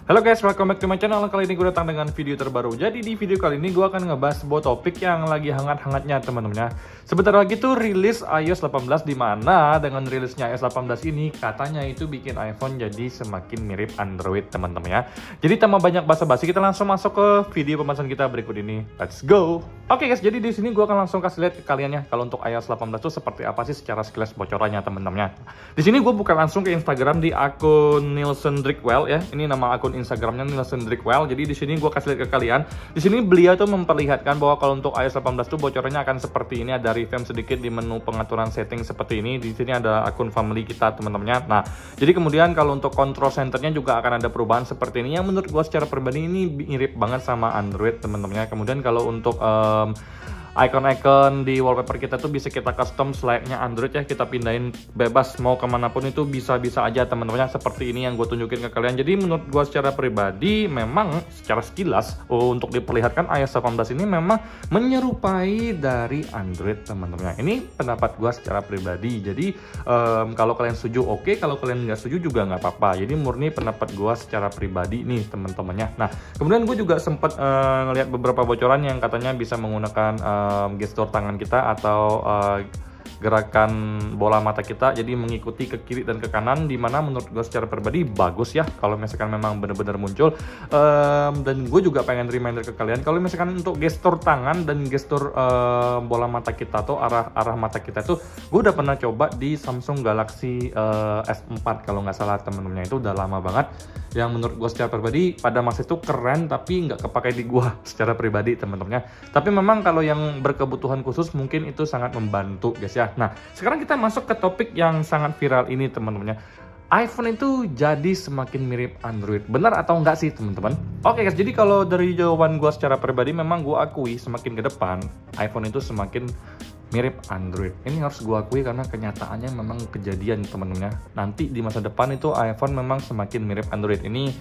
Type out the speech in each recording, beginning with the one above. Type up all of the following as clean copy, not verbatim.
Halo guys, welcome back to my channel. Kali ini gue datang dengan video terbaru. Jadi di video kali ini gue akan ngebahas sebuah topik yang lagi hangat-hangatnya teman-teman ya. Sebentar lagi tuh rilis iOS 18, dimana dengan rilisnya iOS 18 ini katanya itu bikin iPhone jadi semakin mirip Android teman-teman ya. Jadi tanpa banyak basa-basi, kita langsung masuk ke video pembahasan kita berikut ini. Let's go. Oke guys, jadi di sini gue akan langsung kasih lihat ke kalian ya, kalau untuk iOS 18 itu seperti apa sih secara sekilas bocorannya teman-teman ya. Di sini gue buka langsung ke Instagram di akun Nielsen Drinkwell ya. Ini nama akun Instagramnya Nielsen Drinkwell. Jadi di sini gue kasih lihat ke kalian. Di sini beliau tuh memperlihatkan bahwa kalau untuk iOS 18 tuh bocorannya akan seperti ini. Ada revamp sedikit di menu pengaturan setting seperti ini. Di sini ada akun family kita teman-temannya. Nah, jadi kemudian kalau untuk control centernya juga akan ada perubahan seperti ini. Yang menurut gue secara pribadi ini mirip banget sama Android teman-temannya. Kemudian kalau untuk icon-icon di wallpaper kita tuh bisa kita custom selayaknya Android ya, kita pindahin bebas mau kemanapun itu bisa-bisa aja teman-teman, seperti ini yang gue tunjukin ke kalian. Jadi menurut gue secara pribadi memang secara sekilas untuk diperlihatkan iOS 18 ini memang menyerupai dari Android teman-teman. Ini pendapat gue secara pribadi. Jadi kalau kalian setuju oke, kalau kalian nggak setuju juga nggak apa-apa. Jadi murni pendapat gue secara pribadi nih teman-temannya. Nah, kemudian gue juga sempat ngelihat beberapa bocoran yang katanya bisa menggunakan gestur tangan kita atau gerakan bola mata kita, jadi mengikuti ke kiri dan ke kanan, dimana menurut gue secara pribadi bagus ya kalau misalkan memang benar-benar muncul. Dan gue juga pengen reminder ke kalian, kalau misalkan untuk gestur tangan dan gestur bola mata kita tuh arah mata kita tuh gue udah pernah coba di Samsung Galaxy S4 kalau nggak salah temen-temennya. Itu udah lama banget, yang menurut gue secara pribadi pada masa itu keren, tapi nggak kepakai di gue secara pribadi temen-temennya. Tapi memang kalau yang berkebutuhan khusus mungkin itu sangat membantu guys ya. Nah, sekarang kita masuk ke topik yang sangat viral ini teman-teman. iPhone itu jadi semakin mirip Android. Benar atau enggak sih teman-teman? Oke guys, jadi kalau dari jawaban gue secara pribadi memang gue akui semakin ke depan iPhone itu semakin mirip Android. Ini harus gue akui karena kenyataannya memang kejadian teman-teman. Nanti di masa depan itu iPhone memang semakin mirip Android. Ini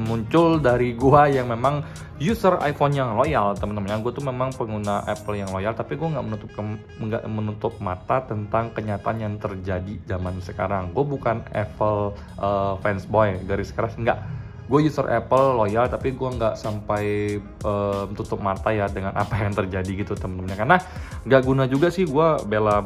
muncul dari gue yang memang user iPhone yang loyal teman-teman. Gue tuh memang pengguna Apple yang loyal, tapi gue nggak menutup mata tentang kenyataan yang terjadi zaman sekarang. Gue bukan Apple fansboy dari sekarang, enggak. Gue user Apple loyal, tapi gue nggak sampai tutup mata ya dengan apa yang terjadi gitu temen-temen. Karena nggak guna juga sih gue bela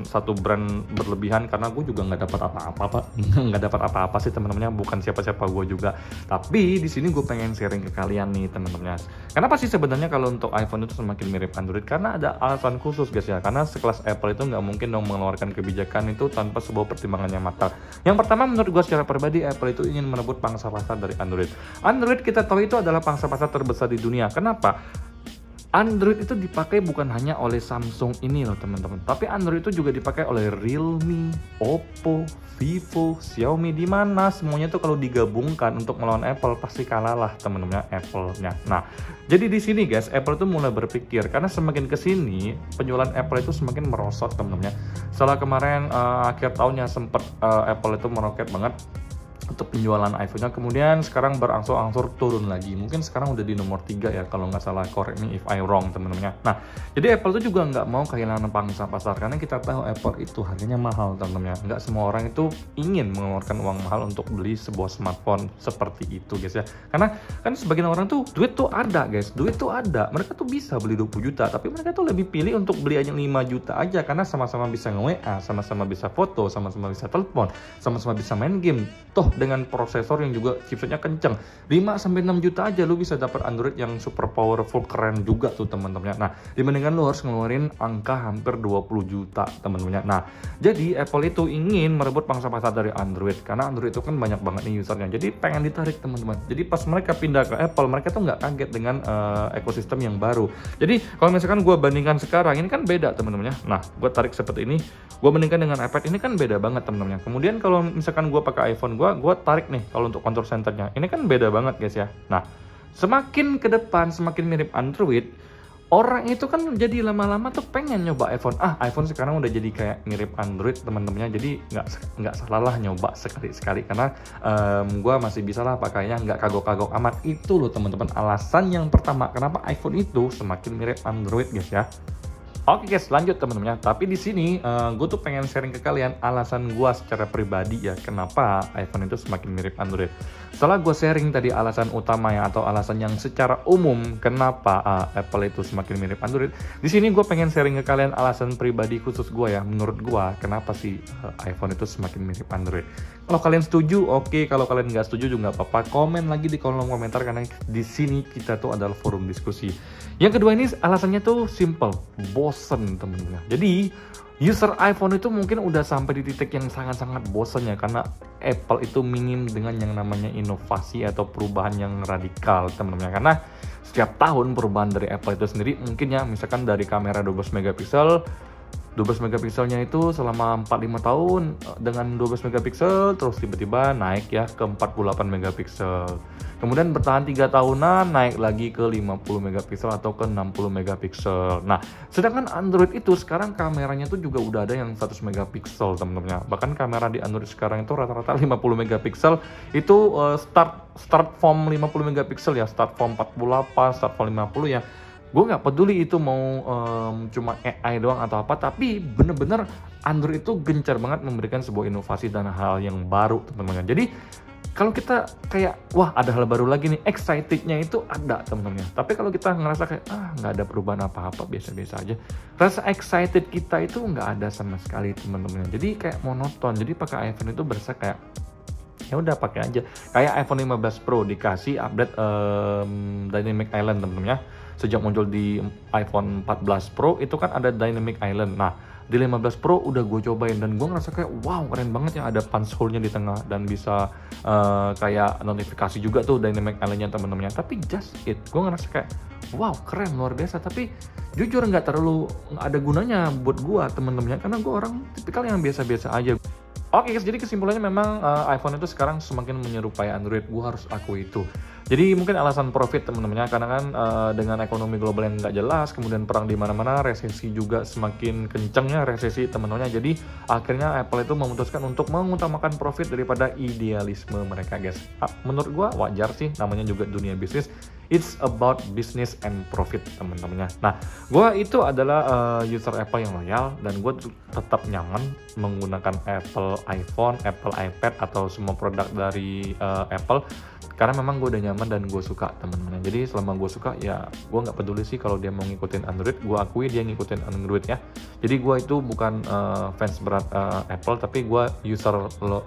satu brand berlebihan, karena gue juga nggak dapat apa-apa pak. Nggak dapat apa-apa sih temen-temennya, bukan siapa-siapa gue juga. Tapi di sini gue pengen sharing ke kalian nih temen-temennya. Kenapa sih sebenarnya kalau untuk iPhone itu semakin mirip Android? Karena ada alasan khusus guys ya. Karena sekelas Apple itu nggak mungkin dong mengeluarkan kebijakan itu tanpa sebuah pertimbangan yang matang. Yang pertama, menurut gue secara pribadi, Apple itu ingin merebut pangsa pasar dari Android. Android kita tahu itu adalah pangsa pasar terbesar di dunia. Kenapa? Android itu dipakai bukan hanya oleh Samsung ini loh teman-teman, tapi Android itu juga dipakai oleh Realme, Oppo, Vivo, Xiaomi, di mana semuanya itu kalau digabungkan untuk melawan Apple pasti kalah lah teman-teman Apple-nya. Nah, jadi di sini guys, Apple itu mulai berpikir, karena semakin kesini penjualan Apple itu semakin merosot teman-teman. Setelah kemarin akhir tahunnya sempat Apple itu meroket banget untuk penjualan iPhone-nya, kemudian sekarang berangsur-angsur turun lagi. Mungkin sekarang udah di nomor 3 ya kalau nggak salah, correct me if I wrong teman-teman. Nah, jadi Apple itu juga nggak mau kehilangan pangsa pasar, karena kita tahu Apple itu harganya mahal teman-teman. Nggak semua orang itu ingin mengeluarkan uang mahal untuk beli sebuah smartphone seperti itu guys ya. Karena kan sebagian orang tuh duit tuh ada guys, duit tuh ada, mereka tuh bisa beli 20 juta, tapi mereka tuh lebih pilih untuk beli aja 5 juta aja, karena sama-sama bisa nge-WA, sama-sama bisa foto, sama-sama bisa telepon, sama-sama bisa main game. Toh dengan prosesor yang juga chipsetnya kenceng, 5-6 juta aja lu bisa dapat Android yang super powerful, keren juga tuh teman-teman. Nah, dibandingkan lu harus ngeluarin angka hampir 20 juta teman-teman. Nah, jadi Apple itu ingin merebut pangsa pasar dari Android, karena Android itu kan banyak banget nih usernya, jadi pengen ditarik teman-teman. Jadi pas mereka pindah ke Apple, mereka tuh nggak kaget dengan ekosistem yang baru. Jadi kalau misalkan gue bandingkan sekarang, ini kan beda teman-teman. Nah, gue tarik seperti ini, gue bandingkan dengan iPad, ini kan beda banget teman-teman. Kemudian kalau misalkan gue pakai iPhone, gue tarik nih kalau untuk control centernya, ini kan beda banget guys ya. Nah, semakin ke depan semakin mirip Android, orang itu kan jadi lama-lama tuh pengen nyoba iPhone. iPhone sekarang udah jadi kayak mirip Android teman-temannya, jadi nggak salah lah nyoba sekali-sekali, karena gue masih bisa lah pakainya, nggak kagok-kagok amat. Itu loh teman-teman alasan yang pertama kenapa iPhone itu semakin mirip Android guys ya. Oke guys, lanjut teman-teman ya. Tapi di sini gue tuh pengen sharing ke kalian alasan gue secara pribadi ya kenapa iPhone itu semakin mirip Android. Setelah gue sharing tadi alasan utama ya atau alasan yang secara umum kenapa Apple itu semakin mirip Android. Di sini gue pengen sharing ke kalian alasan pribadi khusus gue ya. Menurut gue kenapa sih iPhone itu semakin mirip Android. Kalau kalian setuju, oke. Kalau kalian nggak setuju juga nggak apa-apa. Komen lagi di kolom komentar karena di sini kita tuh adalah forum diskusi. Yang kedua ini alasannya tuh simple, bosen temennya. Jadi user iPhone itu mungkin udah sampai di titik yang sangat-sangat bosen ya karena Apple itu minim dengan yang namanya inovasi atau perubahan yang radikal teman-teman. Karena setiap tahun perubahan dari Apple itu sendiri mungkin ya misalkan dari kamera 12 megapiksel 12 megapikselnya itu selama 4-5 tahun dengan 12 megapiksel terus tiba-tiba naik ya ke 48 megapiksel. Kemudian bertahan 3 tahunan naik lagi ke 50 megapiksel atau ke 60 megapiksel. Nah, sedangkan Android itu sekarang kameranya tuh juga udah ada yang 100 megapiksel teman-teman. Bahkan kamera di Android sekarang itu rata-rata 50 megapiksel itu start from 50 megapiksel ya, start from 48, start from 50 ya. Gue nggak peduli itu mau cuma AI doang atau apa, tapi bener-bener Android itu gencar banget memberikan sebuah inovasi dan hal yang baru teman-teman. Jadi kalau kita kayak wah ada hal baru lagi nih, excitednya itu ada teman-teman. Tapi kalau kita ngerasa kayak nggak ada perubahan apa-apa, biasa-biasa aja, rasa excited kita itu nggak ada sama sekali teman-teman. Jadi kayak monoton. Jadi pakai iPhone itu berasa kayak ya udah pakai aja. Kayak iPhone 15 Pro dikasih update Dynamic Island teman-teman ya. Sejak muncul di iPhone 14 Pro itu kan ada Dynamic Island. Nah, di 15 Pro udah gue cobain dan gue ngerasa kayak wow keren banget ya, ada punch hole-nya di tengah dan bisa kayak notifikasi juga tuh Dynamic Island-nya teman-teman. Tapi just it, gue ngerasa kayak wow keren luar biasa. Tapi jujur nggak ada gunanya buat gue teman-temannya karena gue orang tipikal yang biasa-biasa aja. Oke guys, jadi kesimpulannya memang iPhone itu sekarang semakin menyerupai Android, gue harus akui itu. Jadi mungkin alasan profit teman-temannya, karena kan dengan ekonomi global yang nggak jelas, kemudian perang di mana-mana, resesi juga semakin kencengnya resesi teman-temannya. Jadi akhirnya Apple itu memutuskan untuk mengutamakan profit daripada idealisme mereka guys. Menurut gue wajar sih, namanya juga dunia bisnis. It's about business and profit teman-temannya. Nah, gue itu adalah user Apple yang loyal dan gue tetap nyaman menggunakan Apple iPhone, Apple iPad atau semua produk dari Apple karena memang gue udah nyaman dan gue suka teman-teman. Jadi selama gue suka ya gue nggak peduli sih kalau dia mau ngikutin Android, gue akui dia ngikutin Android ya. Jadi gue itu bukan fans berat Apple tapi gue user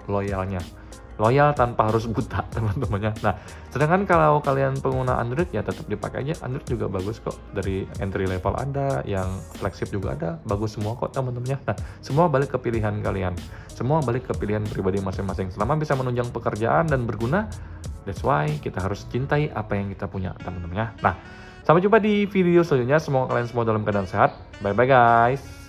loyalnya. Loyal tanpa harus buta teman-temannya. Nah, sedangkan kalau kalian pengguna Android ya tetap dipakai aja. Android juga bagus kok. Dari entry level ada, yang flagship juga ada, bagus semua kok teman-temannya. Nah, semua balik ke pilihan kalian. Semua balik ke pilihan pribadi masing-masing. Selama bisa menunjang pekerjaan dan berguna, that's why kita harus cintai apa yang kita punya teman-temannya. Nah, sampai jumpa di video selanjutnya. Semoga kalian semua dalam keadaan sehat. Bye bye guys.